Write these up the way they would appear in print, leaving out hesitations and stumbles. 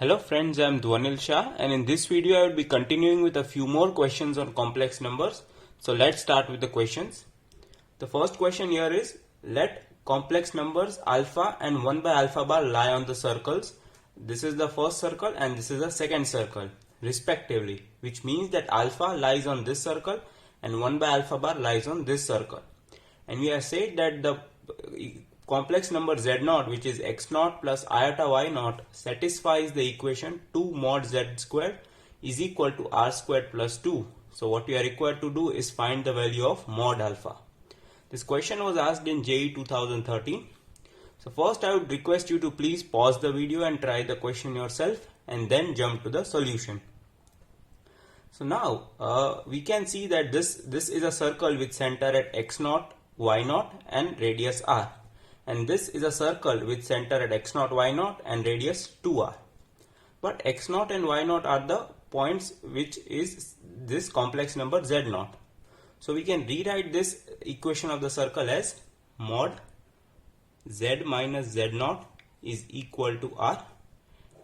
Hello friends, I am Dhwanil Shah, and in this video I will be continuing with a few more questions on complex numbers. So let's start with the questions. The first question here is, let complex numbers alpha and 1 by alpha bar lie on the circles. This is the first circle and this is the second circle respectively, which means that alpha lies on this circle and 1 by alpha bar lies on this circle. And we have said that the complex number z0, which is x0 plus iota y0, satisfies the equation 2 mod z squared is equal to r squared plus 2. So what we are required to do is find the value of mod alpha. This question was asked in JEE 2013. So first I would request you to please pause the video and try the question yourself and then jump to the solution. So now we can see that this is a circle with center at x0, y0 and radius r. And this is a circle with center at x0, y0 and radius 2r. But x0 and y0 are the points which is this complex number z0. So we can rewrite this equation of the circle as mod z minus z0 is equal to r.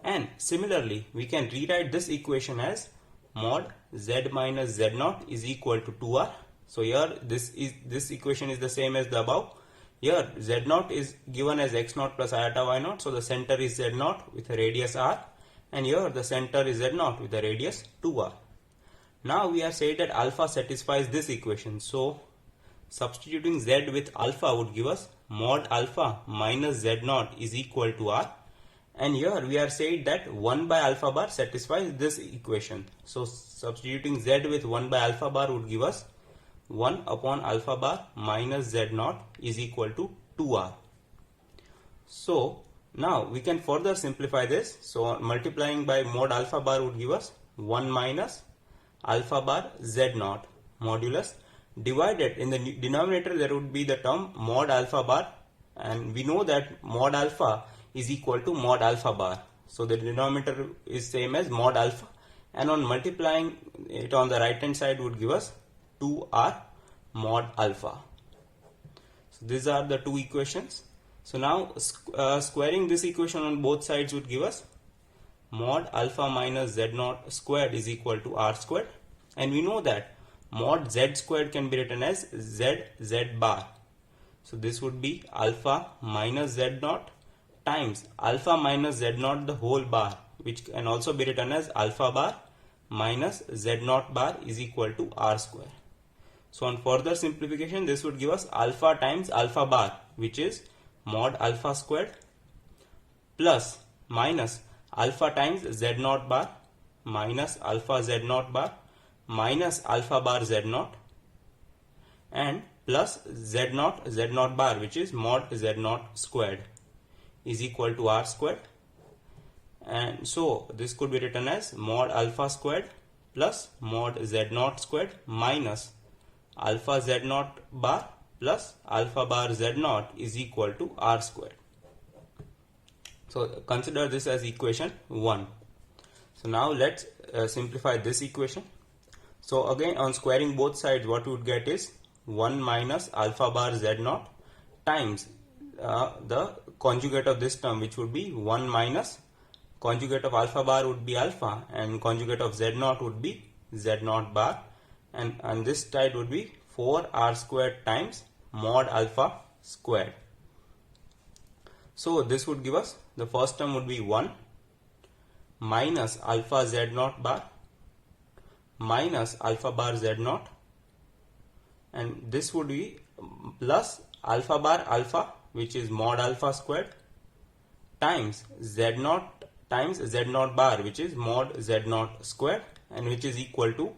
And similarly we can rewrite this equation as mod z minus z0 is equal to 2r. So here this equation is the same as the above. Here z0 is given as x0 plus iota y0, so the center is z0 with a radius r, and here the center is z0 with a radius 2r. Now we have said that alpha satisfies this equation, so substituting z with alpha would give us mod alpha minus z0 is equal to r, and here we are saying that 1 by alpha bar satisfies this equation. So substituting z with 1 by alpha bar would give us 1 upon alpha bar minus z0 is equal to 2r. So now we can further simplify this. So multiplying by mod alpha bar would give us 1 minus alpha bar z0 modulus, divided in the denominator there would be the term mod alpha bar, and we know that mod alpha is equal to mod alpha bar. So the denominator is same as mod alpha, and on multiplying it on the right hand side would give us 2r mod alpha. So these are the two equations. So now squaring this equation on both sides would give us mod alpha minus z0 squared is equal to r squared, and we know that mod z squared can be written as z bar. So this would be alpha minus z0 times alpha minus z0 the whole bar, which can also be written as alpha bar minus z0 bar is equal to r square. So on further simplification this would give us alpha times alpha bar, which is mod alpha squared, plus minus alpha times z0 bar minus alpha z0 bar minus alpha bar z0, and plus z0 bar, which is mod z0 squared is equal to r squared. And so this could be written as mod alpha squared plus mod z0 squared minus alpha z0 bar plus alpha bar z0 is equal to r squared. So consider this as equation 1. So now let's simplify this equation. So again on squaring both sides, what we would get is 1 minus alpha bar z0 times the conjugate of this term, which would be 1 minus conjugate of alpha bar would be alpha and conjugate of z0 would be z0 bar, and this side would be 4r squared times mod alpha squared. So this would give us, the first term would be 1 minus alpha z0 bar minus alpha bar z0, and this would be plus alpha bar alpha, which is mod alpha squared, times z0 times z0 bar, which is mod z0 squared, and which is equal to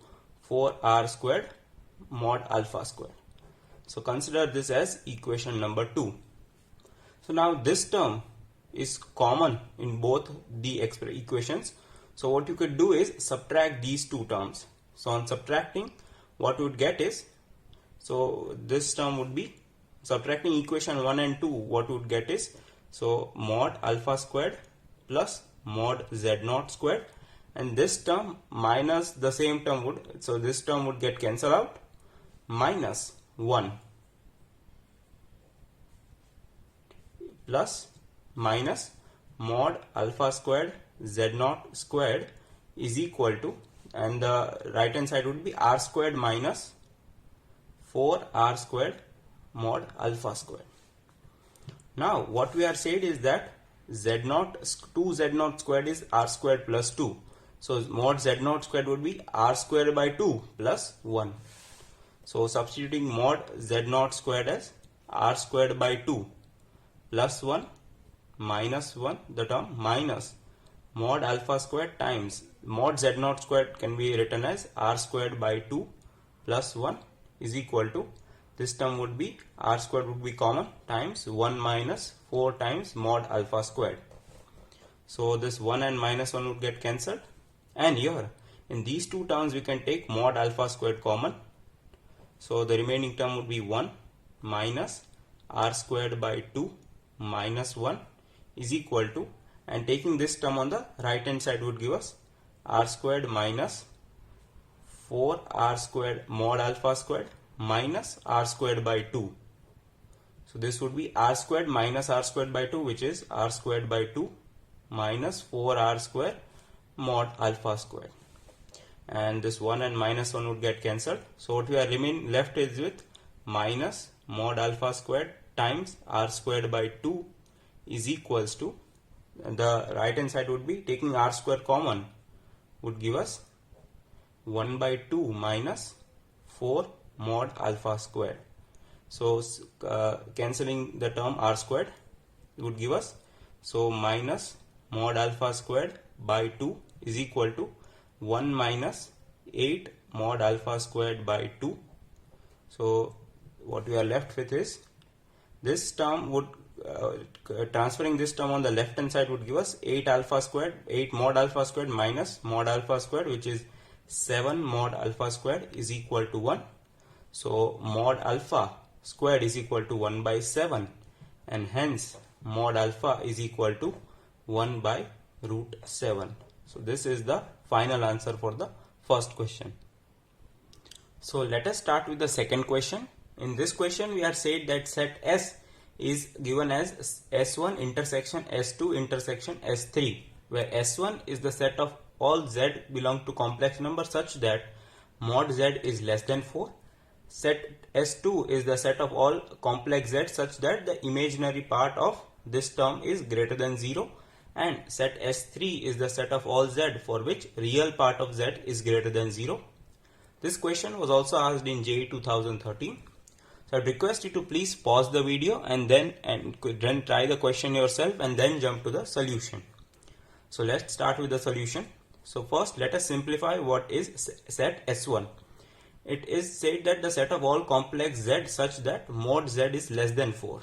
4r squared mod alpha squared. So consider this as equation number 2. So now this term is common in both the equations. So what you could do is subtract these two terms. So on subtracting, what you would get is, so this term would be, subtracting equation 1 and 2, what you would get is, so mod alpha squared plus mod z0 squared, and this term minus the same term would, so this term would get cancelled out, minus 1 plus minus mod alpha squared z0 squared is equal to, and the right hand side would be r squared minus 4r squared mod alpha squared. Now what we are said is that z0, 2z0 squared is r squared plus 2. So mod z0 squared would be r squared by 2 plus 1. So substituting mod z0 squared as r squared by 2 plus 1 minus 1, the term minus mod alpha squared times mod z0 squared can be written as r squared by 2 plus 1 is equal to, this term would be r squared would be common times 1 minus 4 times mod alpha squared. So this 1 and minus 1 would get cancelled, and here in these two terms we can take mod alpha squared common. So the remaining term would be 1 minus r squared by 2 minus 1 is equal to, and taking this term on the right hand side would give us r squared minus 4r squared mod alpha squared minus r squared by 2. So this would be r squared minus r squared by 2, which is r squared by 2 minus 4r squared mod alpha squared. And this 1 and minus 1 would get cancelled. So what we are remain left is with minus mod alpha squared times r squared by 2 is equals to, the right hand side would be taking r square common would give us 1 by 2 minus 4 mod alpha squared. So cancelling the term r squared would give us, so minus mod alpha squared by 2 is equal to 1 minus 8 mod alpha squared by 2. So what we are left with is this term would transferring this term on the left hand side would give us 8 alpha squared, 8 mod alpha squared minus mod alpha squared, which is 7 mod alpha squared is equal to 1. So mod alpha squared is equal to 1 by 7, and hence mod alpha is equal to 1 by root 7. So this is the final answer for the first question. So let us start with the second question. In this question we are said that set S is given as S1 intersection S2 intersection S3, where S1 is the set of all Z belong to complex number such that mod Z is less than 4. Set S2 is the set of all complex Z such that the imaginary part of this term is greater than 0, and set S3 is the set of all Z for which real part of Z is greater than 0. This question was also asked in JEE 2013. So I request you to please pause the video and then try the question yourself and then jump to the solution. So let's start with the solution. So first let us simplify what is set S1. It is said that the set of all complex Z such that mod Z is less than 4.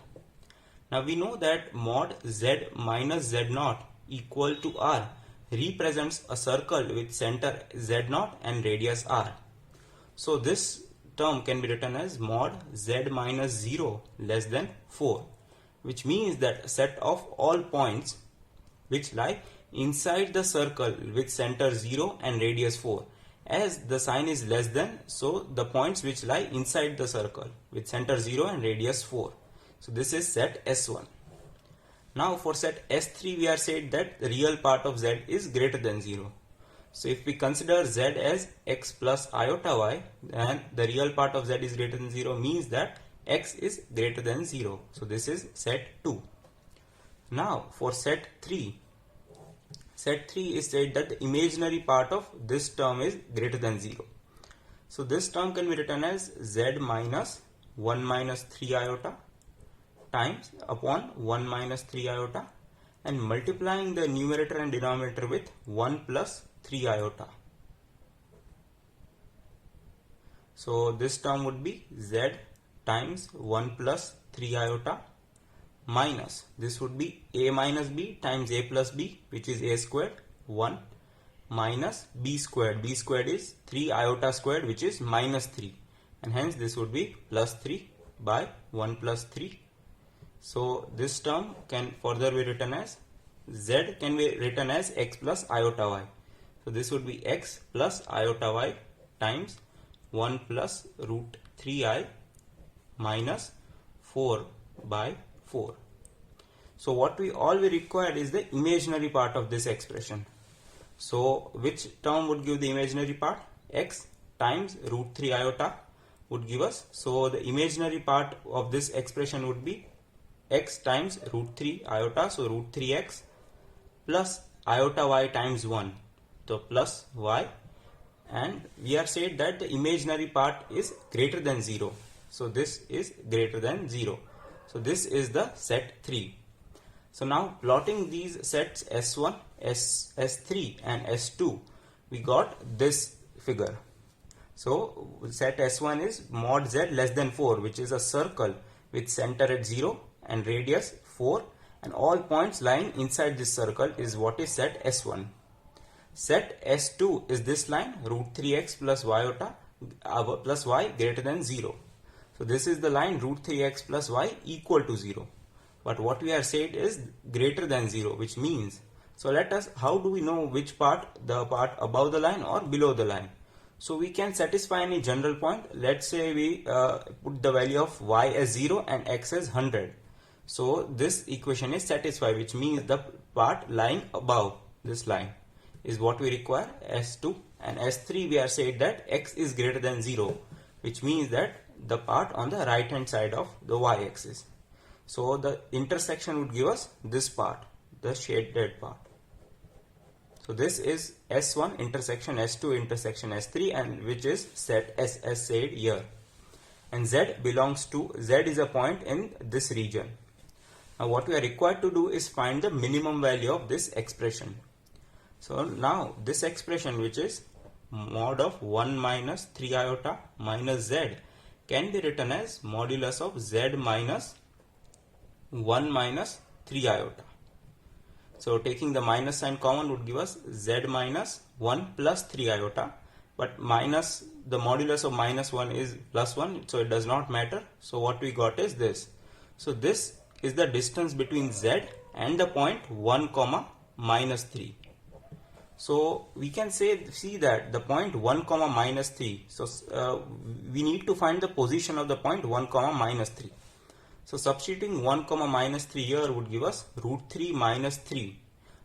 Now we know that mod Z minus Z0 equal to R represents a circle with center Z0 and radius R. So this term can be written as mod Z minus 0 less than 4, which means that a set of all points which lie inside the circle with center 0 and radius 4. As the sign is less than, so the points which lie inside the circle with center 0 and radius 4. So this is set S1. Now for set S3 we are said that the real part of Z is greater than 0. So if we consider Z as x plus iota y, then the real part of Z is greater than 0 means that x is greater than 0. So this is set 2. Now for set 3 is said that the imaginary part of this term is greater than 0. So this term can be written as Z minus 1 minus 3 iota times upon 1 minus 3 iota, and multiplying the numerator and denominator with 1 plus 3 iota. So this term would be Z times 1 plus 3 iota minus, this would be a minus b times a plus b, which is a squared 1 minus b squared. B squared is 3 iota squared, which is minus 3, and hence this would be plus 3 by 1 plus 3. So this term can further be written as Z can be written as x plus iota y. So this would be x plus iota y times 1 plus root 3i minus 4 by 4. So what all we require is the imaginary part of this expression. So which term would give the imaginary part? X times root 3 iota would give us. So the imaginary part of this expression would be x times root 3 iota, so root 3x plus iota y times 1, so plus y, and we are said that the imaginary part is greater than 0, so this is greater than 0, so this is the set 3. So now plotting these sets S1, S3 and S2, we got this figure. So set S1 is mod z less than 4, which is a circle with center at 0 and radius 4, and all points lying inside this circle is what is set S1. Set S2 is this line, root 3x plus iota plus y greater than 0. So this is the line root 3x plus y equal to 0. But what we are saying is greater than 0, which means, so how do we know which part, the part above the line or below the line? So we can satisfy any general point. Let's say we put the value of y as 0 and x as 100. So this equation is satisfied, which means the part lying above this line is what we require, S2, and S3 we are said that x is greater than 0, which means that the part on the right hand side of the y-axis. So the intersection would give us this part, the shaded part. So this is S1 intersection S2 intersection S3, and which is set as said here. And Z is a point in this region. Now what we are required to do is find the minimum value of this expression. So now this expression, which is mod of 1 minus 3 iota minus Z, can be written as modulus of Z minus 1 minus 3 iota. So taking the minus sign common would give us Z minus 1 plus 3 iota, but minus, the modulus of minus 1 is plus 1, so it does not matter. So what we got is this. So this is the distance between Z and the point 1 comma minus 3. So we can see that the point 1 comma minus 3, so we need to find the position of the point 1 comma minus 3. So substituting 1 comma minus 3 here would give us root 3 minus 3.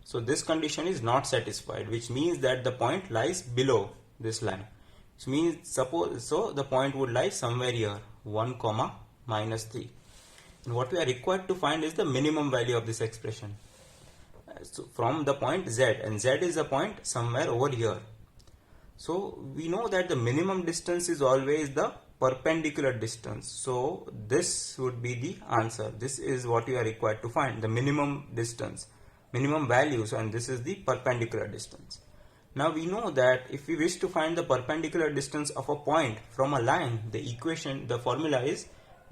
So this condition is not satisfied, which means that the point lies below this line. Which means the point would lie somewhere here, 1 comma minus 3. And what we are required to find is the minimum value of this expression. So from the point Z, and Z is a point somewhere over here. So we know that the minimum distance is always the perpendicular distance. So this would be the answer. This is what you are required to find, the minimum distance, minimum values, and this is the perpendicular distance. Now we know that if we wish to find the perpendicular distance of a point from a line, the formula is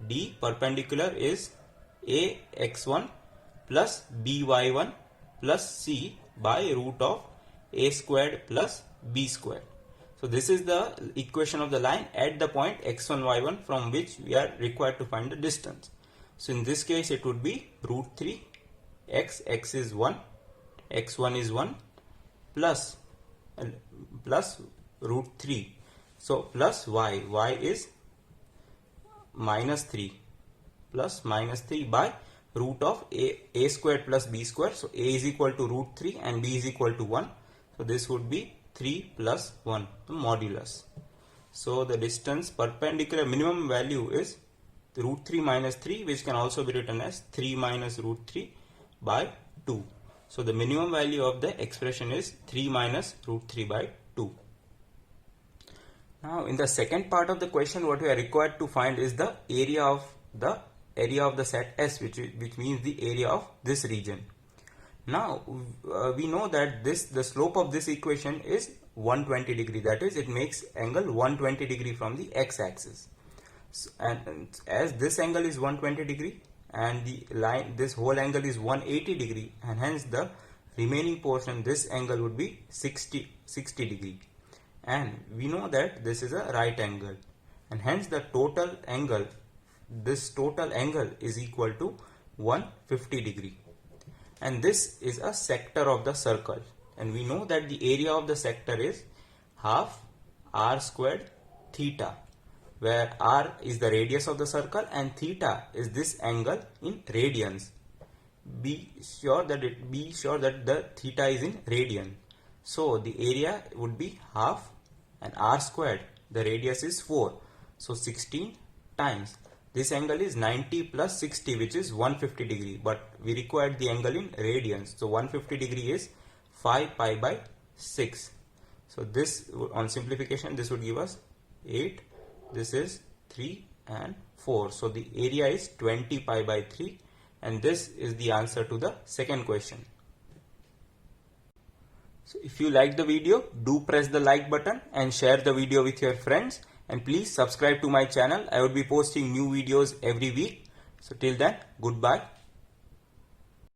D perpendicular is AX1 plus BY1 plus C by root of A squared plus B squared. So this is the equation of the line at the point x1, y1 from which we are required to find the distance. So in this case it would be root 3 x is 1, x1 is 1 plus root 3. So plus y is minus 3 plus minus 3 by root of a squared plus b squared. So a is equal to root 3 and b is equal to 1. So this would be 3 plus 1, the modulus. So the distance perpendicular minimum value is root 3 minus 3, which can also be written as 3 minus root 3 by 2. So the minimum value of the expression is 3 minus root 3 by 2. Now in the second part of the question, what we are required to find is the area of the set S, which means the area of this region. Now we know that the slope of this equation is 120 degree, that is it makes angle 120 degree from the x-axis. So, and as this angle is 120 degree and this whole angle is 180 degree, and hence the remaining portion, this angle would be 60 degree, and we know that this is a right angle, and hence the total angle is equal to 150 degree. And this is a sector of the circle, and we know that the area of the sector is half r squared theta, where r is the radius of the circle and theta is this angle in radians. be sure that the theta is in radian. So the area would be half, and r squared, the radius is 4. So 16 times. This angle is 90 plus 60, which is 150 degree, but we required the angle in radians. So 150 degree is 5 pi by 6. So this, on simplification, this would give us 8. This is 3 and 4. So the area is 20 pi by 3, and this is the answer to the second question. So if you like the video, do press the like button and share the video with your friends, and please subscribe to my channel. I will be posting new videos every week. So till then, goodbye.